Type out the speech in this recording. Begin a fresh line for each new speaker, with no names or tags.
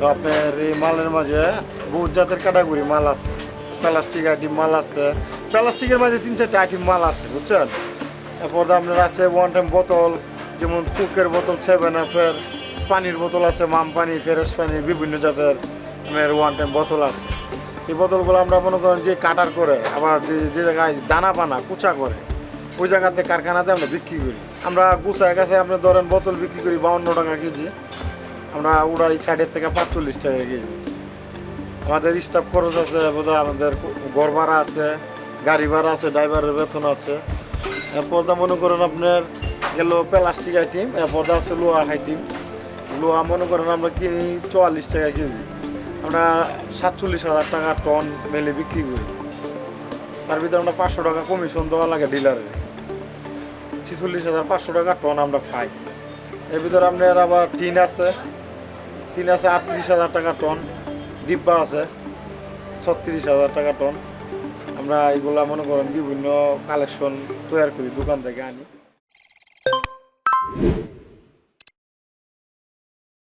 তো আপনার এই মালের মাঝে বহুত জাতের ক্যাটাগরি মাল আছে, প্লাস্টিক আইটেম মাল আছে, প্লাস্টিকের মাঝে 3-4টা আইটেম মাল আছে বুঝছেন। এরপর আপনার আছে ওয়ান টাইম বোতল, যেমন কুকের বোতল, 7 আপের, পানির বোতল আছে, মাম পানি, ফ্রেশ পানি, বিভিন্ন জাতের আপনার ওয়ান টাইম বোতল আছে। এই বোতলগুলো আমরা মনে করেন যে কাটার করে, আবার যে জায়গায় দানা পানা কুচা করে ওই জায়গাতে কারখানাতে আমরা বিক্রি করি। আমরা গুছায় কাছে আপনি ধরেন বোতল বিক্রি করি 52 টাকা কেজি, আমরা উড়াই সাইডের থেকে 45 টাকা কেজি। আমাদের স্টাফ খরচ আছে, বোধহয় আমাদের ঘর ভাড়া আছে, গাড়ি ভাড়া আছে, ড্রাইভারের বেতন আছে। এরপর মনে করেন আপনার গেল প্লাস্টিক আইটেম, এরপর আছে লোহা আইটেম। লোহা মনে করেন আমরা কিনি 44 টাকা কেজি, আমরা 47,000 টাকা টন মেলে বিক্রি করি। তার ভিতরে আমরা 500 টাকা কমিশন দেওয়া লাগে ডিলারে, 46,500 টাকা টন আমরা পাই। এর ভিতরে আপনার আবার টিন আছে 38,000 টাকা টন, ডিব্বা আছে 36,000 টাকা টন। আমরা এগুলা মনে করেন বিভিন্ন কালেকশন তৈরি করি, দোকান থেকে আনি।